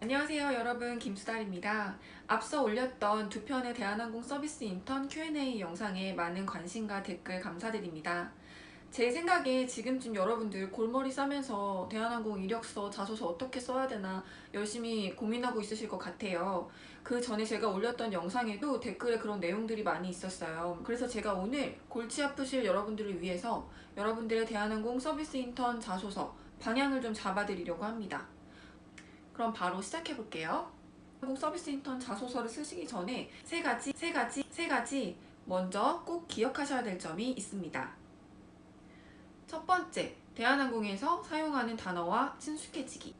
안녕하세요 여러분, 김수달입니다. 앞서 올렸던 두 편의 대한항공 서비스 인턴 Q&A 영상에 많은 관심과 댓글 감사드립니다. 제 생각에 지금쯤 여러분들 골머리 싸면서 대한항공 이력서, 자소서 어떻게 써야 되나 열심히 고민하고 있으실 것 같아요. 그 전에 제가 올렸던 영상에도 댓글에 그런 내용들이 많이 있었어요. 그래서 제가 오늘 골치 아프실 여러분들을 위해서 여러분들의 대한항공 서비스 인턴 자소서 방향을 좀 잡아드리려고 합니다. 그럼 바로 시작해 볼게요. 한국 서비스 인턴 자소서를 쓰시기 전에 세 가지 먼저 꼭 기억하셔야 될 점이 있습니다. 첫 번째, 대한항공에서 사용하는 단어와 친숙해지기.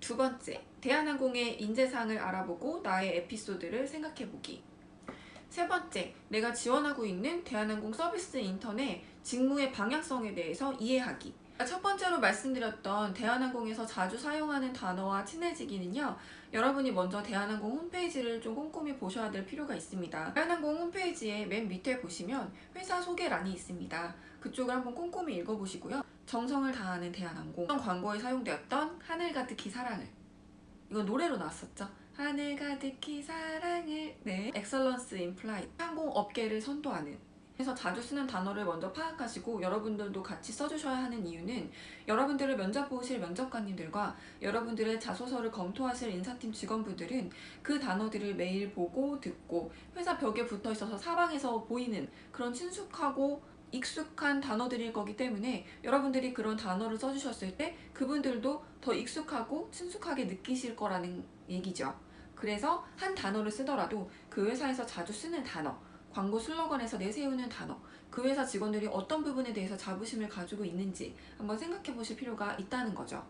두 번째, 대한항공의 인재상을 알아보고 나의 에피소드를 생각해보기. 세 번째, 내가 지원하고 있는 대한항공 서비스 인턴의 직무의 방향성에 대해서 이해하기. 첫 번째로 말씀드렸던 대한항공에서 자주 사용하는 단어와 친해지기는요, 여러분이 먼저 대한항공 홈페이지를 좀 꼼꼼히 보셔야 될 필요가 있습니다. 대한항공 홈페이지의 맨 밑에 보시면 회사 소개란이 있습니다. 그쪽을 한번 꼼꼼히 읽어보시고요. 정성을 다하는 대한항공, 광고에 사용되었던 하늘 가득히 사랑을, 이건 노래로 나왔었죠. 하늘 가득히 사랑을. 네, 엑설런스 인 플라이트, 항공 업계를 선도하는. 그래서 자주 쓰는 단어를 먼저 파악하시고 여러분들도 같이 써주셔야 하는 이유는 여러분들을 면접 보실 면접관님들과 여러분들의 자소서를 검토하실 인사팀 직원분들은 그 단어들을 매일 보고 듣고 회사 벽에 붙어 있어서 사방에서 보이는 그런 친숙하고 익숙한 단어들일 거기 때문에 여러분들이 그런 단어를 써주셨을 때 그분들도 더 익숙하고 친숙하게 느끼실 거라는 얘기죠. 그래서 한 단어를 쓰더라도 그 회사에서 자주 쓰는 단어, 광고 슬로건에서 내세우는 단어, 그 회사 직원들이 어떤 부분에 대해서 자부심을 가지고 있는지 한번 생각해 보실 필요가 있다는 거죠.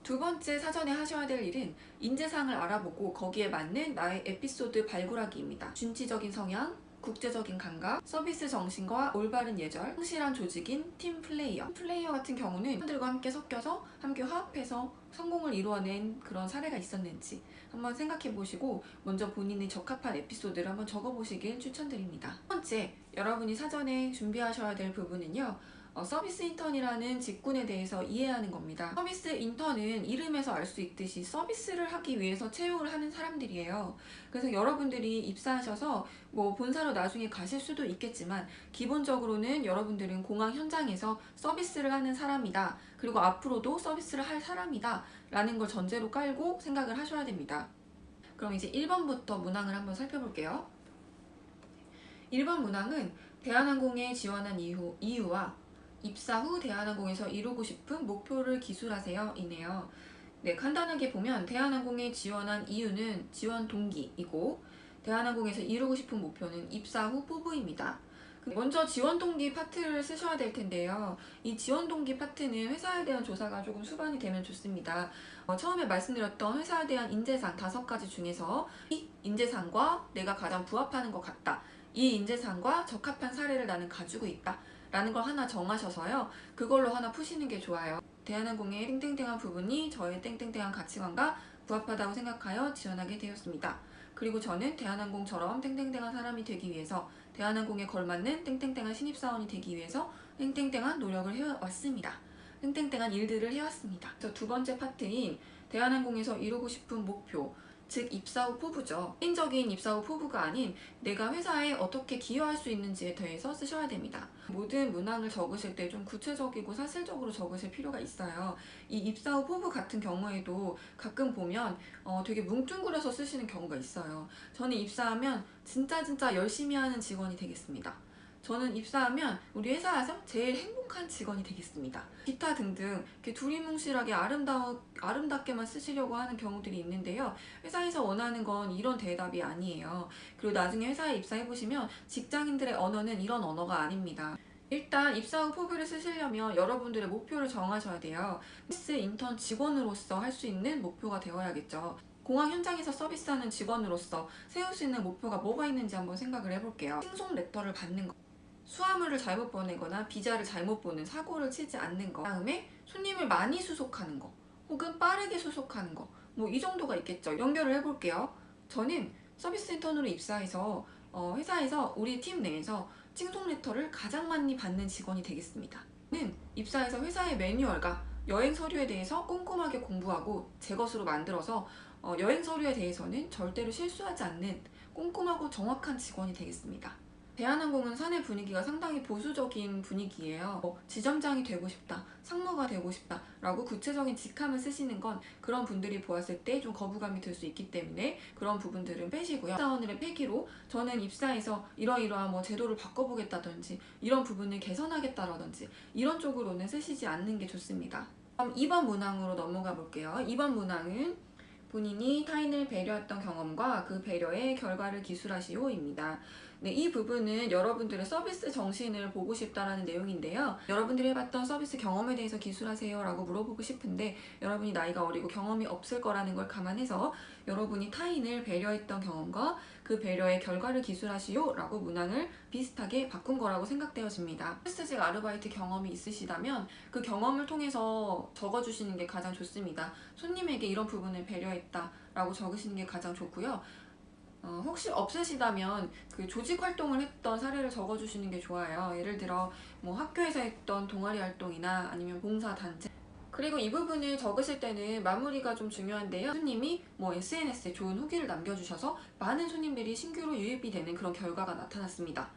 두 번째 사전에 하셔야 될 일은 인재상을 알아보고 거기에 맞는 나의 에피소드 발굴하기입니다. 준치적인 성향, 국제적인 감각, 서비스 정신과 올바른 예절, 성실한 조직인 팀 플레이어. 팀 플레이어 같은 경우는 사람들과 함께 섞여서 함께 화합해서 성공을 이루어낸 그런 사례가 있었는지 한번 생각해 보시고 먼저 본인의 적합한 에피소드를 한번 적어 보시길 추천드립니다. 첫 번째, 여러분이 사전에 준비하셔야 될 부분은요, 서비스 인턴이라는 직군에 대해서 이해하는 겁니다. 서비스 인턴은 이름에서 알 수 있듯이 서비스를 하기 위해서 채용을 하는 사람들이에요. 그래서 여러분들이 입사하셔서 뭐 본사로 나중에 가실 수도 있겠지만 기본적으로는 여러분들은 공항 현장에서 서비스를 하는 사람이다. 그리고 앞으로도 서비스를 할 사람이다. 라는 걸 전제로 깔고 생각을 하셔야 됩니다. 그럼 이제 1번부터 문항을 한번 살펴볼게요. 1번 문항은 대한항공에 지원한 이유와 입사 후 대한항공에서 이루고 싶은 목표를 기술하세요 이네요. 네, 간단하게 보면 대한항공에 지원한 이유는 지원 동기이고 대한항공에서 이루고 싶은 목표는 입사 후 포부입니다. 먼저 지원 동기 파트를 쓰셔야 될 텐데요. 이 지원 동기 파트는 회사에 대한 조사가 조금 수반이 되면 좋습니다. 처음에 말씀드렸던 회사에 대한 인재상 5가지 중에서 이 인재상과 내가 가장 부합하는 것 같다. 이 인재상과 적합한 사례를 나는 가지고 있다. 라는 걸 하나 정하셔서요. 그걸로 하나 푸시는 게 좋아요. 대한항공의 땡땡땡한 부분이 저의 땡땡땡한 가치관과 부합하다고 생각하여 지원하게 되었습니다. 그리고 저는 대한항공처럼 땡땡땡한 사람이 되기 위해서 대한항공에 걸맞는 땡땡땡한 신입사원이 되기 위해서 땡땡땡한 노력을 해왔습니다. 땡땡땡한 일들을 해왔습니다. 그래서 두 번째 파트인 대한항공에서 이루고 싶은 목표, 즉 입사 후 포부죠. 개인적인 입사 후 포부가 아닌 내가 회사에 어떻게 기여할 수 있는지에 대해서 쓰셔야 됩니다. 모든 문항을 적으실 때 좀 구체적이고 사실적으로 적으실 필요가 있어요. 이 입사 후 포부 같은 경우에도 가끔 보면 되게 뭉뚱그려서 쓰시는 경우가 있어요. 저는 입사하면 진짜 열심히 하는 직원이 되겠습니다. 저는 입사하면 우리 회사에서 제일 행복한 직원이 되겠습니다. 기타 등등 이렇게 두리뭉실하게 아름답게만 쓰시려고 하는 경우들이 있는데요. 회사에서 원하는 건 이런 대답이 아니에요. 그리고 나중에 회사에 입사해보시면 직장인들의 언어는 이런 언어가 아닙니다. 일단 입사 후 포부를 쓰시려면 여러분들의 목표를 정하셔야 돼요. 서비스 인턴 직원으로서 할 수 있는 목표가 되어야겠죠. 공항 현장에서 서비스하는 직원으로서 세울 수 있는 목표가 뭐가 있는지 한번 생각을 해볼게요. 칭송 레터를 받는 거, 수화물을 잘못 보내거나 비자를 잘못 보는 사고를 치지 않는 거, 다음에 손님을 많이 수속하는 거, 혹은 빠르게 수속하는 거, 뭐 이 정도가 있겠죠. 연결을 해볼게요. 저는 서비스 인턴으로 입사해서 회사에서 우리 팀 내에서 칭송 레터를 가장 많이 받는 직원이 되겠습니다. 저는 입사해서 회사의 매뉴얼과 여행 서류에 대해서 꼼꼼하게 공부하고 제 것으로 만들어서 여행 서류에 대해서는 절대로 실수하지 않는 꼼꼼하고 정확한 직원이 되겠습니다. 대한항공은 사내 분위기가 상당히 보수적인 분위기예요. 지점장이 되고 싶다, 상무가 되고 싶다 라고 구체적인 직함을 쓰시는 건 그런 분들이 보았을 때 좀 거부감이 들 수 있기 때문에 그런 부분들은 빼시고요. 입사원들의 패기로 저는 입사해서 이러이러한 제도를 바꿔보겠다든지 이런 부분을 개선하겠다라든지 이런 쪽으로는 쓰시지 않는 게 좋습니다. 그럼 2번 문항으로 넘어가 볼게요. 2번 문항은 본인이 타인을 배려했던 경험과 그 배려의 결과를 기술하시오입니다. 네, 이 부분은 여러분들의 서비스 정신을 보고 싶다라는 내용인데요. 여러분들이 해봤던 서비스 경험에 대해서 기술하세요 라고 물어보고 싶은데 여러분이 나이가 어리고 경험이 없을 거라는 걸 감안해서 여러분이 타인을 배려했던 경험과 그 배려의 결과를 기술하시오 라고 문항을 비슷하게 바꾼 거라고 생각되어집니다. 서비스직 아르바이트 경험이 있으시다면 그 경험을 통해서 적어주시는 게 가장 좋습니다. 손님에게 이런 부분을 배려했다 라고 적으시는 게 가장 좋고요. 혹시 없으시다면 그 조직 활동을 했던 사례를 적어주시는 게 좋아요. 예를 들어 학교에서 했던 동아리 활동이나 아니면 봉사 단체. 그리고 이 부분을 적으실 때는 마무리가 좀 중요한데요. 손님이 SNS에 좋은 후기를 남겨주셔서 많은 손님들이 신규로 유입이 되는 그런 결과가 나타났습니다.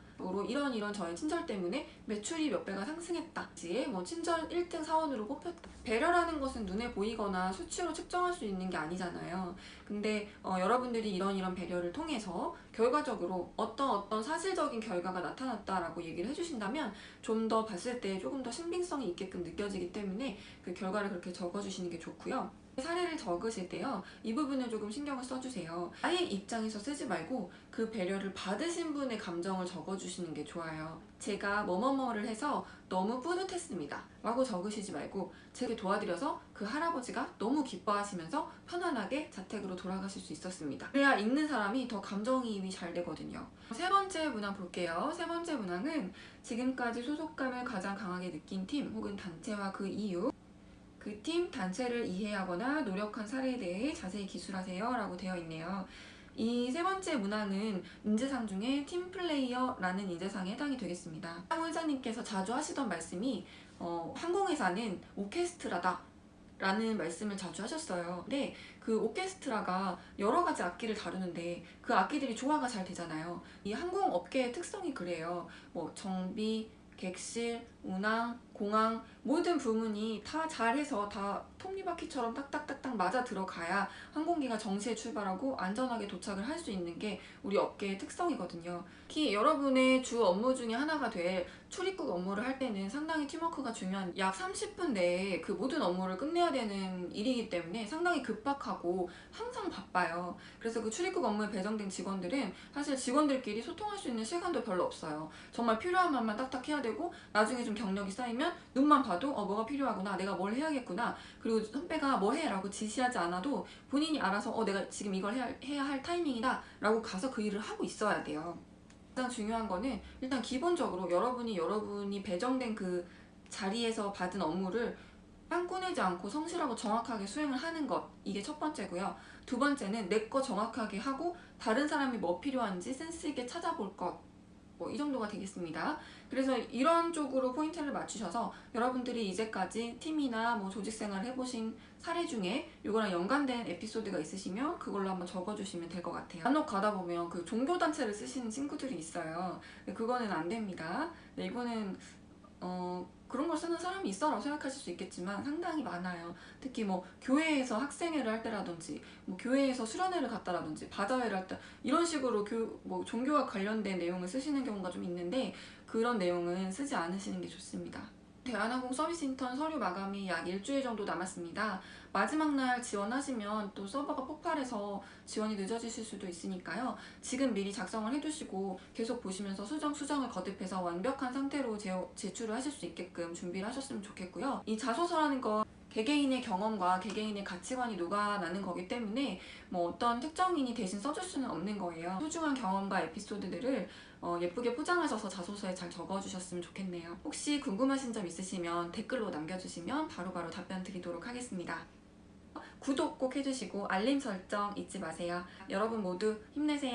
이런 저의 친절 때문에 매출이 몇 배가 상승했다. 친절 1등 사원으로 뽑혔다. 배려라는 것은 눈에 보이거나 수치로 측정할 수 있는 게 아니잖아요. 근데 여러분들이 이런 배려를 통해서 결과적으로 어떤 사실적인 결과가 나타났다라고 얘기를 해주신다면 좀 더 봤을 때 조금 더 신빙성이 있게끔 느껴지기 때문에 그 결과를 그렇게 적어주시는 게 좋고요. 사례를 적으실 때요, 이 부분을 조금 신경을 써주세요. 나의 입장에서 쓰지 말고 그 배려를 받으신 분의 감정을 적어주시는 게 좋아요. 제가 뭐뭐뭐를 해서 너무 뿌듯했습니다 라고 적으시지 말고 제가 도와드려서 그 할아버지가 너무 기뻐하시면서 편안하게 자택으로 돌아가실 수 있었습니다. 그래야 읽는 사람이 더 감정이입이 잘 되거든요. 세 번째 문항 볼게요. 세 번째 문항은 지금까지 소속감을 가장 강하게 느낀 팀 혹은 단체와 그 이유, 그 팀, 단체를 이해하거나 노력한 사례에 대해 자세히 기술하세요 라고 되어 있네요. 이 세 번째 문항은 인재상 중에 팀플레이어라는 인재상에 해당이 되겠습니다. 황 회장님께서 자주 하시던 말씀이 항공회사는 오케스트라다 라는 말씀을 자주 하셨어요. 근데 그 오케스트라가 여러 가지 악기를 다루는데 그 악기들이 조화가 잘 되잖아요. 이 항공업계의 특성이 그래요. 정비, 객실, 운항, 공항 모든 부문이 다 잘해서 다 톱니바퀴처럼 딱딱딱딱 맞아 들어가야 항공기가 정시에 출발하고 안전하게 도착을 할 수 있는 게 우리 업계의 특성이거든요. 특히 여러분의 주 업무 중에 하나가 될 출입국 업무를 할 때는 상당히 팀워크가 중요한 약 30분 내에 그 모든 업무를 끝내야 되는 일이기 때문에 상당히 급박하고 항상 바빠요. 그래서 그 출입국 업무에 배정된 직원들은 사실 직원들끼리 소통할 수 있는 시간도 별로 없어요. 정말 필요한 말만 딱딱 해야 되고 나중에 좀 경력이 쌓이면 눈만 봐도 뭐가 필요하구나, 내가 뭘 해야겠구나, 그리고 선배가 뭐 해 라고 지시하지 않아도 본인이 알아서 내가 지금 이걸 해야 할 타이밍이다 라고 가서 그 일을 하고 있어야 돼요. 가장 중요한 거는 일단 기본적으로 여러분이 배정된 그 자리에서 받은 업무를 빵 꺼내지 않고 성실하고 정확하게 수행을 하는 것, 이게 첫 번째고요. 두 번째는 내 거 정확하게 하고 다른 사람이 뭐 필요한지 센스 있게 찾아볼 것, 이 정도가 되겠습니다. 그래서 이런 쪽으로 포인트를 맞추셔서 여러분들이 이제까지 팀이나 조직 생활을 해보신 사례 중에 이거랑 연관된 에피소드가 있으시면 그걸로 한번 적어주시면 될 것 같아요. 간혹 가다 보면 그 종교단체를 쓰시는 친구들이 있어요. 그거는 안 됩니다. 네, 이거는 그런 걸 쓰는 사람이 있어라고 생각하실 수 있겠지만 상당히 많아요. 특히 교회에서 학생회를 할 때라든지 교회에서 수련회를 갔다라든지 바자회를 할 때 이런 식으로 종교와 관련된 내용을 쓰시는 경우가 좀 있는데 그런 내용은 쓰지 않으시는 게 좋습니다. 대한항공 서비스 인턴 서류 마감이 약 일주일 정도 남았습니다. 마지막 날 지원하시면 또 서버가 폭발해서 지원이 늦어지실 수도 있으니까요. 지금 미리 작성을 해두시고 계속 보시면서 수정을 거듭해서 완벽한 상태로 제출을 하실 수 있게끔 준비를 하셨으면 좋겠고요. 이 자소서라는 건 개개인의 경험과 개개인의 가치관이 녹아나는 거기 때문에 어떤 특정인이 대신 써줄 수는 없는 거예요. 소중한 경험과 에피소드들을 예쁘게 포장하셔서 자소서에 잘 적어주셨으면 좋겠네요. 혹시 궁금하신 점 있으시면 댓글로 남겨주시면 바로바로 답변 드리도록 하겠습니다. 구독 꼭 해주시고 알림 설정 잊지 마세요. 여러분 모두 힘내세요.